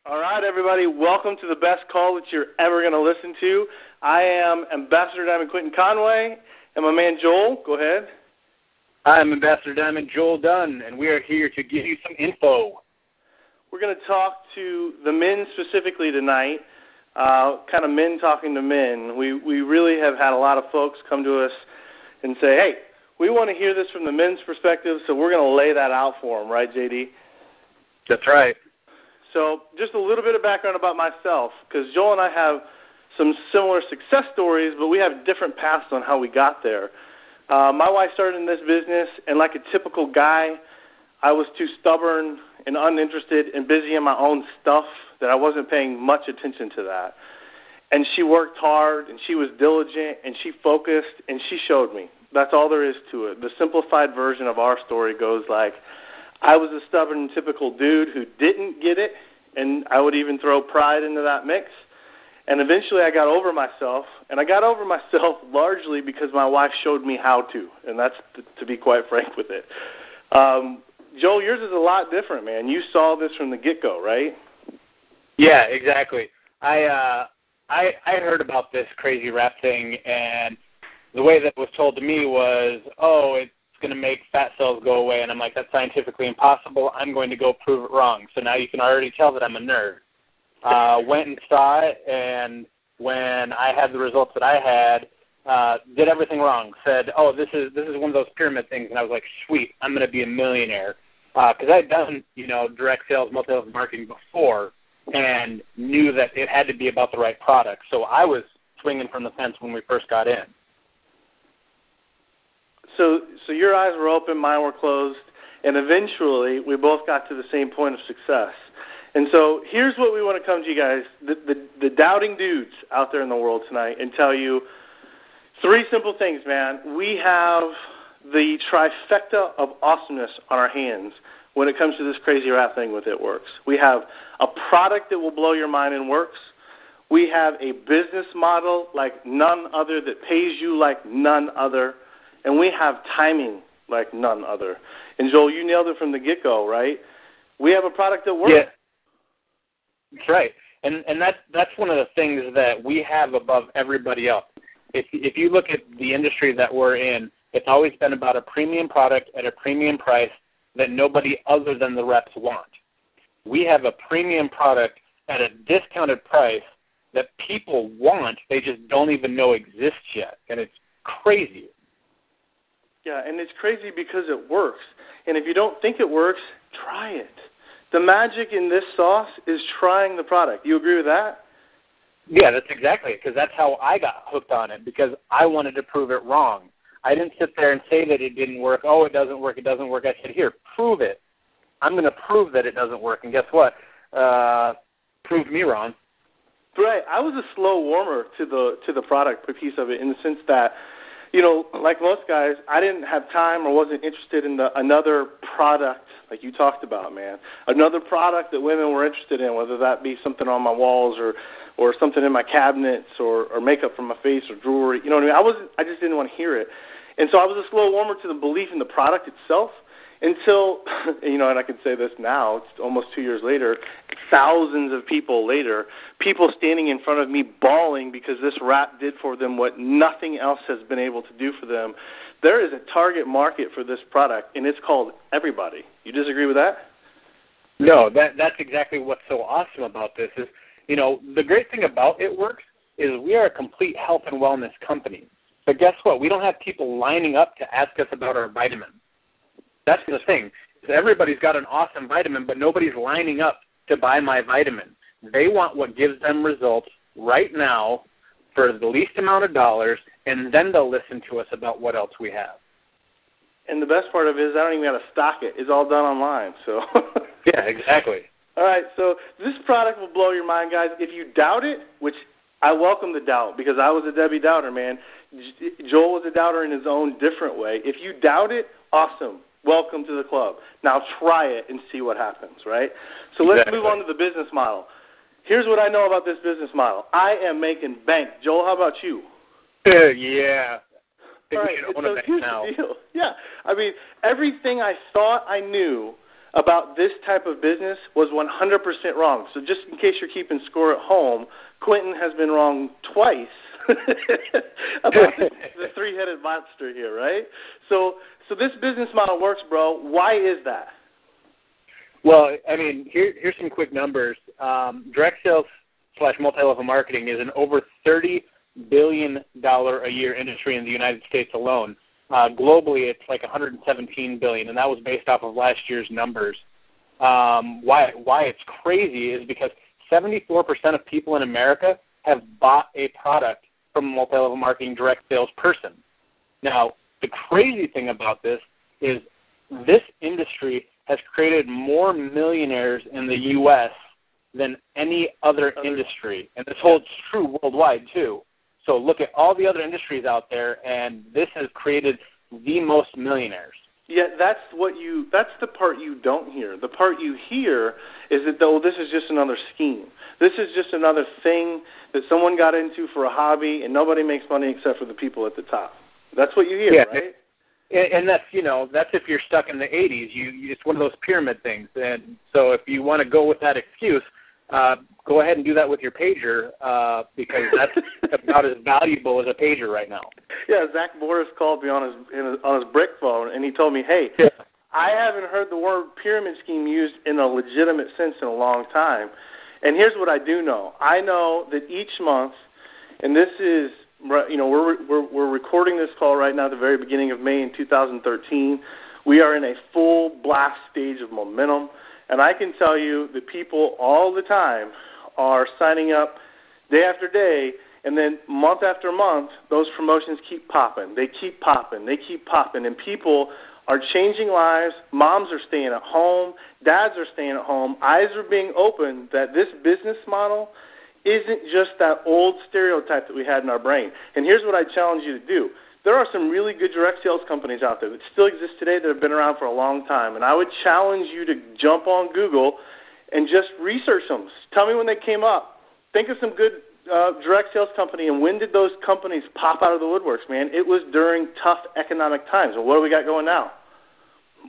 All right, everybody, welcome to the best call that you're ever going to listen to. I am Ambassador Diamond Quintin Conway, and my man Joel, go ahead. I'm Ambassador Diamond Joel Dunn, and we are here to give you some info. We're going to talk to the men specifically tonight, kind of men talking to men. We really have had a lot of folks come to us and say, hey, we want to hear this from the men's perspective, so we're going to lay that out for them, right, JD? That's right. So just a little bit of background about myself, because Joel and I have some similar success stories, but we have different paths on how we got there. My wife started in this business, and like a typical guy, I was too stubborn and uninterested and busy in my own stuff that I wasn't paying much attention to that. And she worked hard, and she was diligent, and she focused, and she showed me. That's all there is to it. The simplified version of our story goes like, I was a stubborn, typical dude who didn't get it, and I would even throw pride into that mix. And eventually I got over myself, and I got over myself largely because my wife showed me how to, and that's to be quite frank with it. Joel, yours is a lot different, man. You saw this from the get-go, right? Yeah, exactly. I heard about this crazy rap thing, and the way that was told to me was, it's going to make fat cells go away, and I'm like, that's scientifically impossible. I'm going to go prove it wrong. So now you can already tell that I'm a nerd. Went and saw it, and when I had the results that I had, did everything wrong. Said, this is one of those pyramid things, and I was like, sweet, I'm going to be a millionaire. Because I had done, direct sales, multi-level marketing before, and knew that it had to be about the right product. So I was swinging from the fence when we first got in. So your eyes were open, mine were closed, and eventually we both got to the same point of success. And so here's what we want to come to you guys, the doubting dudes out there in the world tonight, and tell you three simple things, man. We have the trifecta of awesomeness on our hands when it comes to this crazy rap thing with ItWorks. We have a product that will blow your mind and works. We have a business model like none other that pays you like none other. And we have timing like none other. And, Joel, you nailed it from the get-go, right? We have a product that works. Yeah, that's right. And that's one of the things that we have above everybody else. If you look at the industry that we're in, it's always been about a premium product at a premium price that nobody other than the reps want. We have a premium product at a discounted price that people want, they just don't even know exists yet. And it's crazy. Yeah, and it's crazy because it works. And if you don't think it works, try it. The magic in this sauce is trying the product. You agree with that? Yeah, that's exactly it, because that's how I got hooked on it, because I wanted to prove it wrong. I didn't sit there and say that it didn't work. It doesn't work, it doesn't work. I said, here, prove it. I'm going to prove that it doesn't work. And guess what? Proved me wrong. Right. I was a slow warmer to the product piece of it in the sense that, like most guys, I didn't have time or wasn't interested in another product like you talked about, man. Another product that women were interested in, whether that be something on my walls or something in my cabinets or makeup for my face or jewelry. You know what I mean? I just didn't want to hear it. And so I was a slow warmer to the belief in the product itself until, and I can say this now, it's almost 2 years later, thousands of people later, people standing in front of me bawling because this rap did for them what nothing else has been able to do for them. There is a target market for this product, and it's called everybody. You disagree with that? No, that's exactly what's so awesome about this is, the great thing about ItWorks is we are a complete health and wellness company. But guess what? We don't have people lining up to ask us about our vitamin. That's the thing. Everybody's got an awesome vitamin, but nobody's lining up to buy my vitamin. They want what gives them results right now for the least amount of dollars, and then they'll listen to us about what else we have. And the best part of it is I don't even have to stock it. It's all done online. So yeah, exactly. All right, so this product will blow your mind, guys. If you doubt it, which I welcome the doubt because I was a Debbie doubter, man. Joel was a doubter in his own different way. If you doubt it, awesome. Welcome to the club. Now try it and see what happens, right? So let's move on to the business model. Here's what I know about this business model. I am making bank. Joel, how about you? Yeah. All right, so here's the deal. Yeah, I mean, everything I thought I knew about this type of business was 100% wrong. So just in case you're keeping score at home, Quintin has been wrong twice about the three-headed monster here, right? So this business model works, bro. Why is that? Well, I mean, here's some quick numbers. Direct sales / multi-level marketing is an over $30 billion a year industry in the United States alone. Globally, it's like $117 billion, and that was based off of last year's numbers. Why it's crazy is because 74% of people in America have bought a product from a multi-level marketing direct sales person. Now, the crazy thing about this is this industry has created more millionaires in the U.S. than any other industry, and this holds true worldwide too. So look at all the other industries out there, and this has created the most millionaires. Yeah, that's the part you don't hear. The part you hear is that, this is just another scheme. This is just another thing that someone got into for a hobby, and nobody makes money except for the people at the top. That's what you hear, right? And that's if you're stuck in the 80s. It's one of those pyramid things. And so if you want to go with that excuse, go ahead and do that with your pager, because that's about as valuable as a pager right now. Yeah, Zach Boris called me on his brick phone, and he told me, hey, I haven't heard the word pyramid scheme used in a legitimate sense in a long time. And here's what I do know. I know that each month, and this is, we're recording this call right now at the very beginning of May in 2013. We are in a full blast stage of momentum. And I can tell you that people all the time are signing up day after day, and then month after month, those promotions keep popping. They keep popping. They keep popping. And people are changing lives. Moms are staying at home. Dads are staying at home. Eyes are being opened that this business model isn't just that old stereotype that we had in our brain. And here's what I challenge you to do. There are some really good direct sales companies out there that still exist today that have been around for a long time, and I would challenge you to jump on Google and just research them. Tell me when they came up. Think of some good direct sales company, and when did those companies pop out of the woodworks, man? It was during tough economic times. And what do we got going now?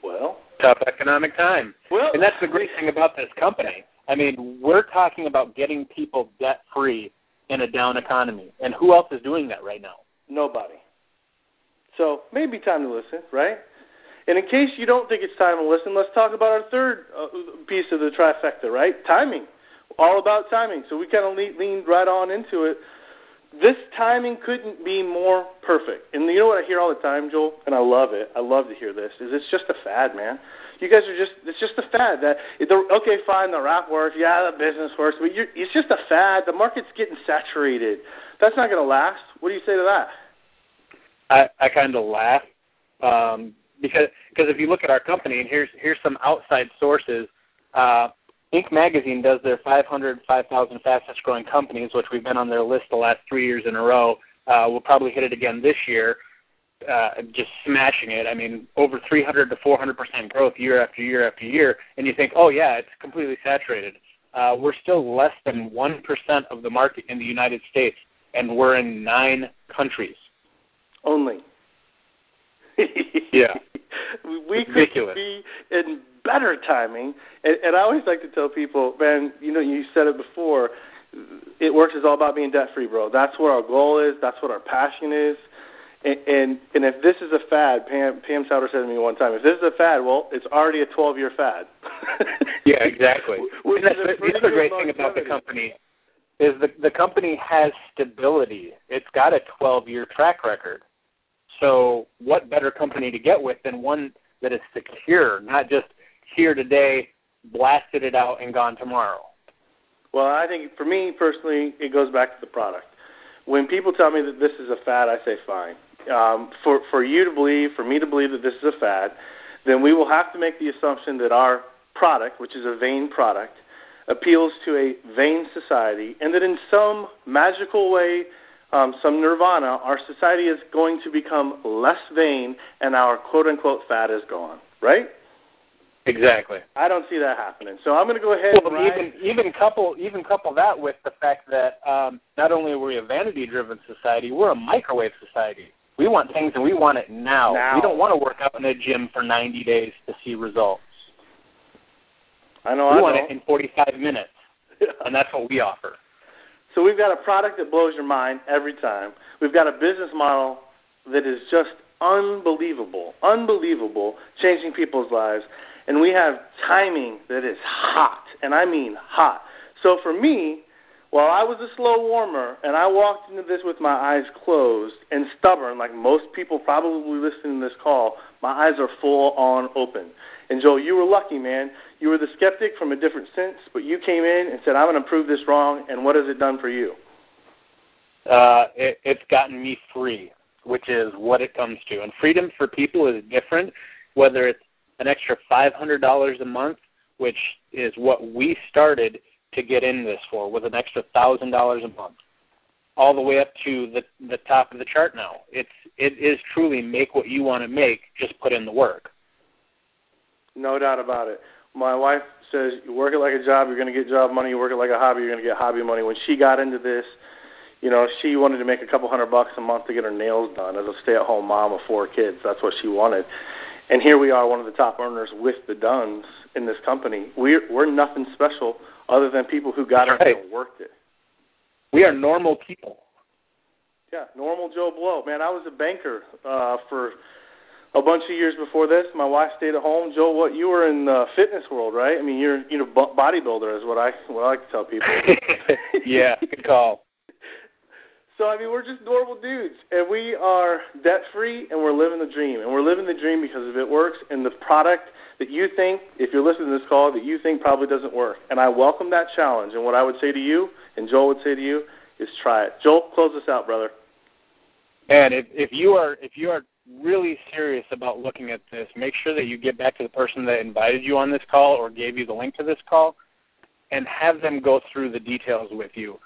Well, tough economic time. Well, and that's the great thing about this company. I mean, we're talking about getting people debt-free in a down economy, and who else is doing that right now? Nobody. So maybe time to listen, right? And in case you don't think it's time to listen, let's talk about our third piece of the trifecta, right? Timing. All about timing. So we kind of leaned right on into it. This timing couldn't be more perfect. And you know what I hear all the time, Joel? And I love it. I love to hear this. Is it's just a fad, man. You guys are it's just a fad. Okay, fine, the rap works. Yeah, the business works. But it's just a fad. The market's getting saturated. That's not going to last. What do you say to that? I kind of laugh because if you look at our company, and here's some outside sources. Inc. Magazine does their 5,000 fastest growing companies, which we've been on their list the last 3 years in a row. We'll probably hit it again this year, just smashing it. I mean, over 300 to 400% growth year after year after year, and you think, oh yeah, it's completely saturated. We're still less than 1% of the market in the United States, and we're in 9 countries. Only. Yeah. We could be in better timing. And I always like to tell people, man, you said it before, ItWorks is all about being debt-free, bro. That's what our goal is. That's what our passion is. And if this is a fad, Pam Souter said to me one time, if this is a fad, well, it's already a 12-year fad. Yeah, exactly. And that's the other great thing about the company is the company has stability. It's got a 12-year track record. So what better company to get with than one that is secure, not just here today, blasted it out, and gone tomorrow? Well, I think for me personally, it goes back to the product. When people tell me that this is a fad, I say fine. For you to believe, for me to believe that this is a fad, then we will have to make the assumption that our product, which is a vain product, appeals to a vain society, and that in some magical way, some nirvana, our society is going to become less vain and our quote-unquote fad is gone, right? Exactly. I don't see that happening. So I'm going to go ahead and even couple that with the fact that not only are we a vanity-driven society, we're a microwave society. We want things and we want it now. We don't want to work out in a gym for 90 days to see results. I know. We want it in 45 minutes, and that's what we offer. So we've got a product that blows your mind every time. We've got a business model that is just unbelievable, changing people's lives. And we have timing that is hot, and I mean hot. So for me, while I was a slow warmer and I walked into this with my eyes closed and stubborn, like most people probably listening to this call, my eyes are full on open. And Joel, you were lucky, man. You were the skeptic from a different sense, but you came in and said, I'm going to prove this wrong, and what has it done for you? It's gotten me free, which is what it comes to. And freedom for people is different, whether it's an extra $500 a month, which is what we started to get in this for, with an extra $1,000 a month, all the way up to the top of the chart now. It is truly make what you want to make, just put in the work. No doubt about it. My wife says, you work it like a job, you're going to get job money. You work it like a hobby, you're going to get hobby money. When she got into this, you know, she wanted to make a couple $100 a month to get her nails done. As a stay-at-home mom of 4 kids, that's what she wanted. And here we are, one of the top earners with the Dunns in this company. We're nothing special other than people who got it and worked it. We are normal people. Yeah, normal Joe Blow. Man, I was a banker for a bunch of years before this. My wife stayed at home. Joe, you were in the fitness world, right? I mean, you're bodybuilder is what I like to tell people. Yeah, good call. So, I mean, we're just normal dudes, and we are debt-free, and we're living the dream. And we're living the dream because of ItWorks and the product that you think, if you're listening to this call, that you think probably doesn't work. And I welcome that challenge. And what I would say to you, and Joel would say to you, is try it. Joel, close us out, brother. And if you are really serious about looking at this, make sure that you get back to the person that invited you on this call or gave you the link to this call and have them go through the details with you.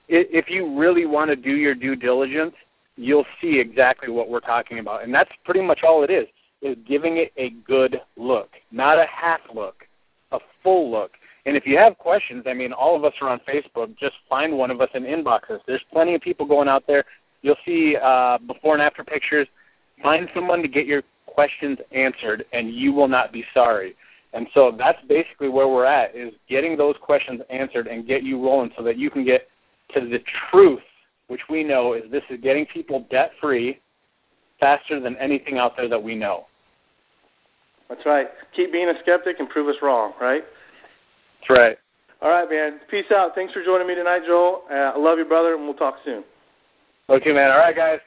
If you really want to do your due diligence, you'll see exactly what we're talking about. And that's pretty much all it is giving it a good look, not a half look, a full look. And if you have questions, I mean, all of us are on Facebook. Just find one of us and inbox us. There's plenty of people going out there. You'll see before and after pictures. Find someone to get your questions answered, and you will not be sorry. And so that's basically where we're at, is getting those questions answered and get you rolling so that you can get to the truth, which we know is this is getting people debt-free faster than anything out there that we know. That's right. Keep being a skeptic and prove us wrong, right? That's right. All right, man. Peace out. Thanks for joining me tonight, Joel. I love you, brother, and we'll talk soon. Okay, man. All right, guys.